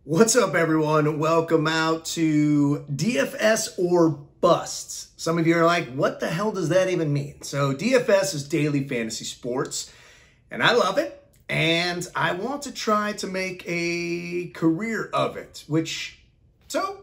What's up, everyone? Welcome out to DFS or busts. Some of you are like, what the hell does that even mean? So DFS is daily fantasy sports, and I love it. And I want to try to make a career of it, so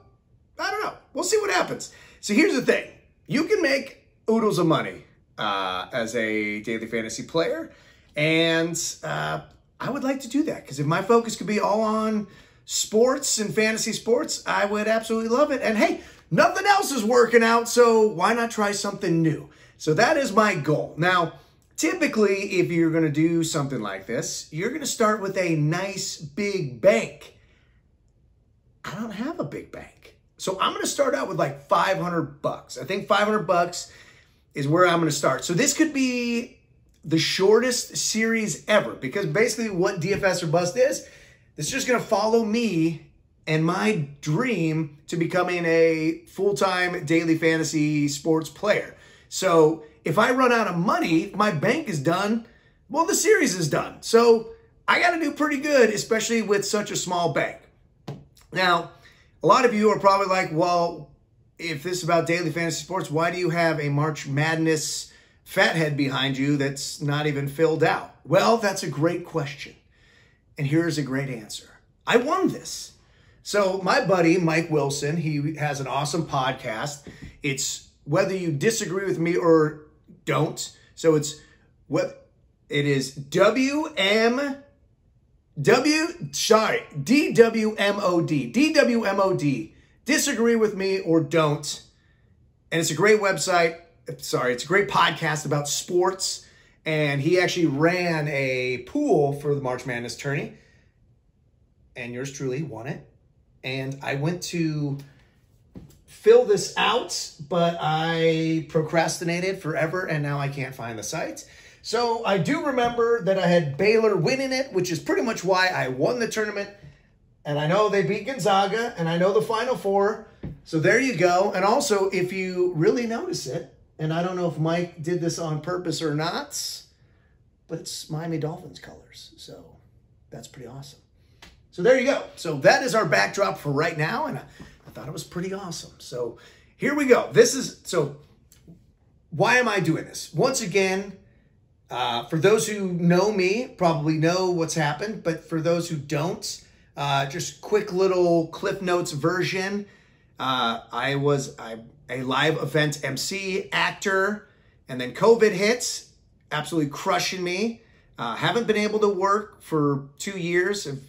I don't know. We'll see what happens. So here's the thing. You can make oodles of money as a daily fantasy player. And I would like to do that because if my focus could be all on sports and fantasy sports, I would absolutely love it. And hey, nothing else is working out, so why not try something new? So that is my goal. Now, typically, if you're going to do something like this, you're going to start with a nice big bank. I don't have a big bank. So I'm going to start out with like 500 bucks. I think 500 bucks is where I'm going to start. So this could be the shortest series ever because basically what DFS or bust is, it's just going to follow me and my dream to becoming a full-time daily fantasy sports player. So if I run out of money, my bank is done, well, the series is done. So I got to do pretty good, especially with such a small bank. Now, a lot of you are probably like, well, if this is about daily fantasy sports, why do you have a March Madness fathead behind you that's not even filled out? Well, that's a great question. And here's a great answer. I won this. So my buddy, Mike Wilson, he has an awesome podcast. It's whether you disagree with me or don't. So it is DWMOD. DWMOD. Disagree with me or don't. And it's a great website. It's a great podcast about sports. And he actually ran a pool for the March Madness tourney. And yours truly won it. And I went to fill this out, but I procrastinated forever, and now I can't find the site. So I do remember that I had Baylor winning it, which is pretty much why I won the tournament. And I know they beat Gonzaga, and I know the Final Four. So there you go. And also, if you really notice it, and I don't know if Mike did this on purpose or not, but it's Miami Dolphins colors. So that's pretty awesome. So there you go. So that is our backdrop for right now. And I thought it was pretty awesome. So here we go. So why am I doing this? Once again, for those who know me, probably know what's happened. But for those who don't, just quick little Cliff Notes version. I was a live event MC, actor, and then COVID hits, absolutely crushing me. Haven't been able to work for 2 years. I've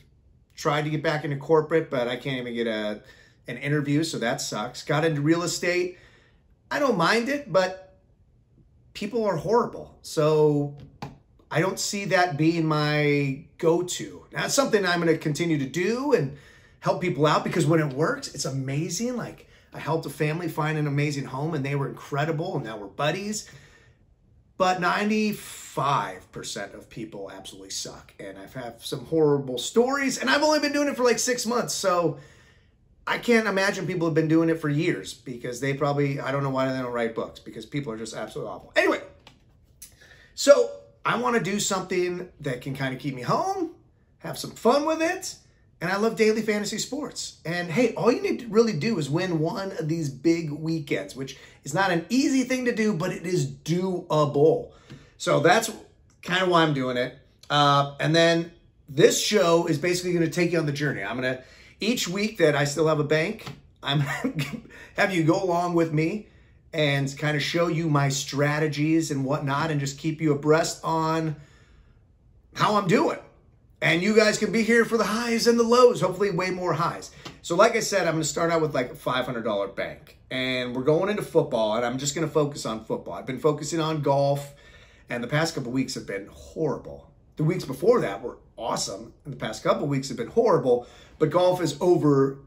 tried to get back into corporate, but I can't even get an interview, so that sucks. Got into real estate. I don't mind it, but people are horrible. So I don't see that being my go-to. Now, it's something I'm going to continue to do and help people out because when it works, it's amazing. Like, I helped a family find an amazing home, and they were incredible, and now we're buddies. But 95% of people absolutely suck. And I've had some horrible stories, and I've only been doing it for like 6 months. So I can't imagine people have been doing it for years because they probably, I don't know why they don't write books because people are just absolutely awful. Anyway, so I want to do something that can kind of keep me home, have some fun with it. And I love daily fantasy sports. And hey, all you need to really do is win one of these big weekends, which is not an easy thing to do, but it is doable. So that's kind of why I'm doing it. And then this show is basically going to take you on the journey. I'm going to, each week that I still have a bank, I'm have you go along with me and kind of show you my strategies and whatnot and just keep you abreast on how I'm doing. And you guys can be here for the highs and the lows, hopefully way more highs. So like I said, I'm going to start out with like a $500 bank. And we're going into football, and I'm just going to focus on football. I've been focusing on golf, and the past couple weeks have been horrible. The weeks before that were awesome, and the past couple weeks have been horrible. But golf is over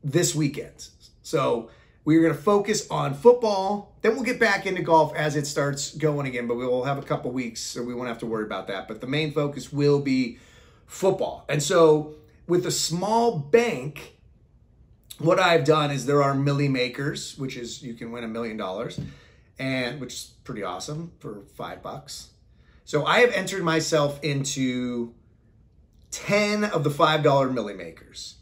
this weekend. So we're going to focus on football. Then we'll get back into golf as it starts going again. But we will have a couple weeks, so we won't have to worry about that. But the main focus will be football. And so with a small bank, what I've done is there are milli makers, which is you can win $1 million, and which is pretty awesome for $5. So I have entered myself into 10 of the $5 milli makers.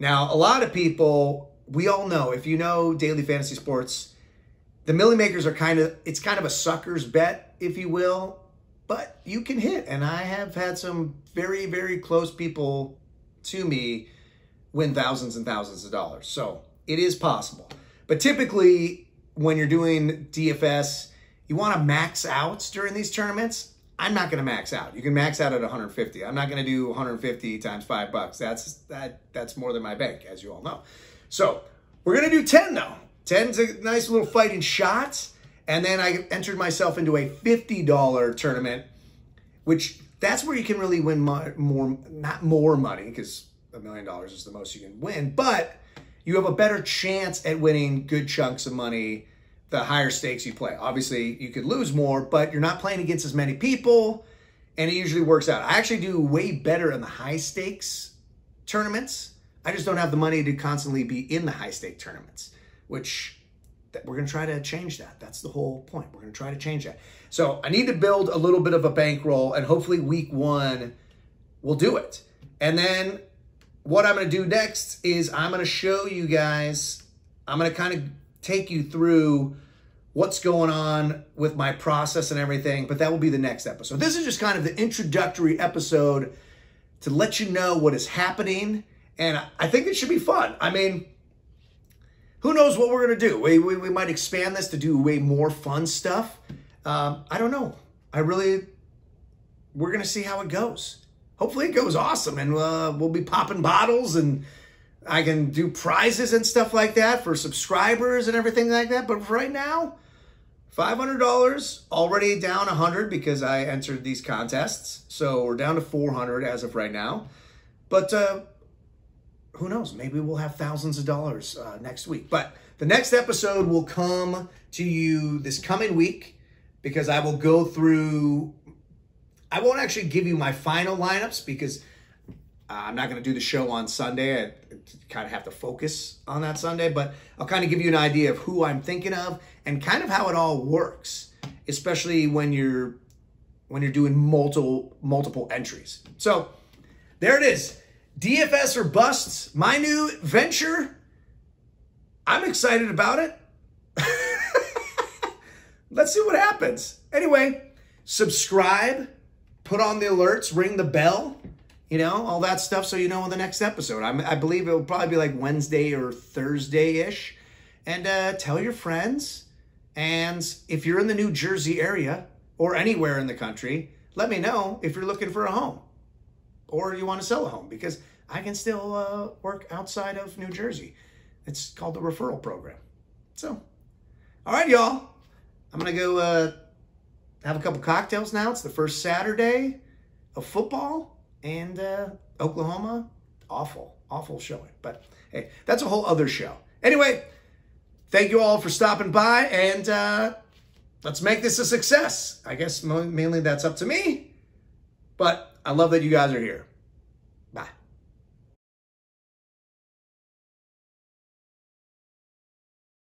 Now, a lot of people, we all know, if you know daily fantasy sports, the Millie Makers are it's kind of a sucker's bet, if you will, but you can hit. And I have had some very, very close people to me win thousands and thousands of dollars. So it is possible. But typically, when you're doing DFS, you want to max out during these tournaments. I'm not going to max out. You can max out at 150. I'm not going to do 150 times $5. That's more than my bank, as you all know. So we're going to do 10 though. 10's a nice little fighting shot. And then I entered myself into a $50 tournament, which that's where you can really win more, not more money, because $1 million is the most you can win, but you have a better chance at winning good chunks of money the higher stakes you play. Obviously, you could lose more, but you're not playing against as many people, and it usually works out. I actually do way better in the high stakes tournaments. I just don't have the money to constantly be in the high stake tournaments, which we're going to try to change that. That's the whole point. We're going to try to change that. So I need to build a little bit of a bankroll, and hopefully week 1 will do it. And then what I'm going to do next is I'm going to show you guys, I'm going to kind of take you through what's going on with my process and everything, but that will be the next episode. This is just kind of the introductory episode to let you know what is happening, and I think it should be fun. I mean, who knows what we're going to do? We might expand this to do way more fun stuff. I don't know. We're going to see how it goes. Hopefully it goes awesome, and we'll be popping bottles, and I can do prizes and stuff like that for subscribers and everything like that. But for right now, $500, already down 100 because I entered these contests. So we're down to 400 as of right now. But who knows? Maybe we'll have thousands of dollars next week. But the next episode will come to you this coming week, because I will go through, I won't actually give you my final lineups because I'm not going to do the show on Sunday. I kind of have to focus on that Sunday, but I'll kind of give you an idea of who I'm thinking of and kind of how it all works, especially when you're doing multiple entries. So there it is. DFS or busts, my new venture. I'm excited about it. Let's see what happens. Anyway, subscribe, put on the alerts, ring the bell, you know, all that stuff, so you know in the next episode. I believe it will probably be like Wednesday or Thursday-ish. And tell your friends. And if you're in the New Jersey area or anywhere in the country, let me know if you're looking for a home or you want to sell a home, because I can still work outside of New Jersey. It's called the referral program. So, all right, y'all. I'm going to go have a couple cocktails now. It's the first Saturday of football, and Oklahoma, awful showing. But hey, that's a whole other show. Anyway, thank you all for stopping by, and let's make this a success. I guess mainly that's up to me, but I love that you guys are here.